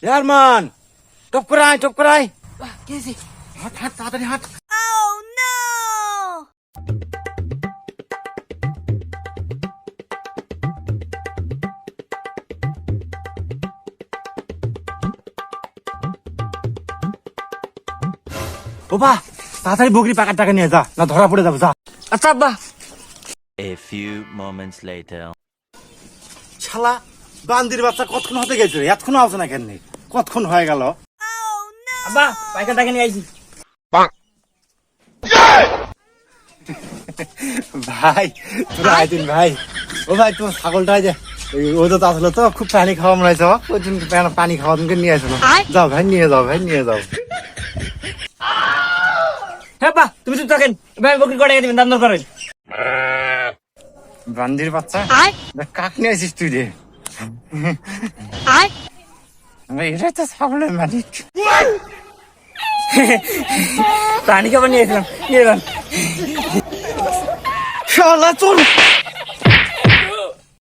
ইয়ারমান top করাই কি হয়েছে? হাত তাড়াতাড়ি হাত। Oh no! ও বা তাড়াতাড়ি বকরি পাকার টাকা নিয়ে যা, না ধরা পড়ে যাবো। যা। আচ্ছা আব্বা। A few moments later. শালা বান্দির বাচ্চা কতক্ষণ হতে গেছে? এতক্ষণ আসে না কেন? কতক্ষণ হয়ে গেল? Oh no! আব্বা পাইকার টাকা নিয়ে আইছি। ভাই তোরা আইদিন ভাই। ও ভাই তোমার ছাগলটা যে ওই তো আসলো তো খুব পানি খাওয়া মনে হয়েছে, ওই জন্য পানি খাওয়া তুমি নিয়ে আসলো। যাও ভাই নিয়ে যাও, ভাই নিয়ে যাও। হ্যাঁ আব্বা তুমি চুপ থাকেন, ভাই বকরি কটা দিবেন দাম দর করেন। বান্দির বাচ্চা কাক নিয়ে আসিস তুই রে? এটাই তো ছাগলের মালিক। পানি খাবার নিয়ে এসলাম, নিয়ে এলাম। শালা চল।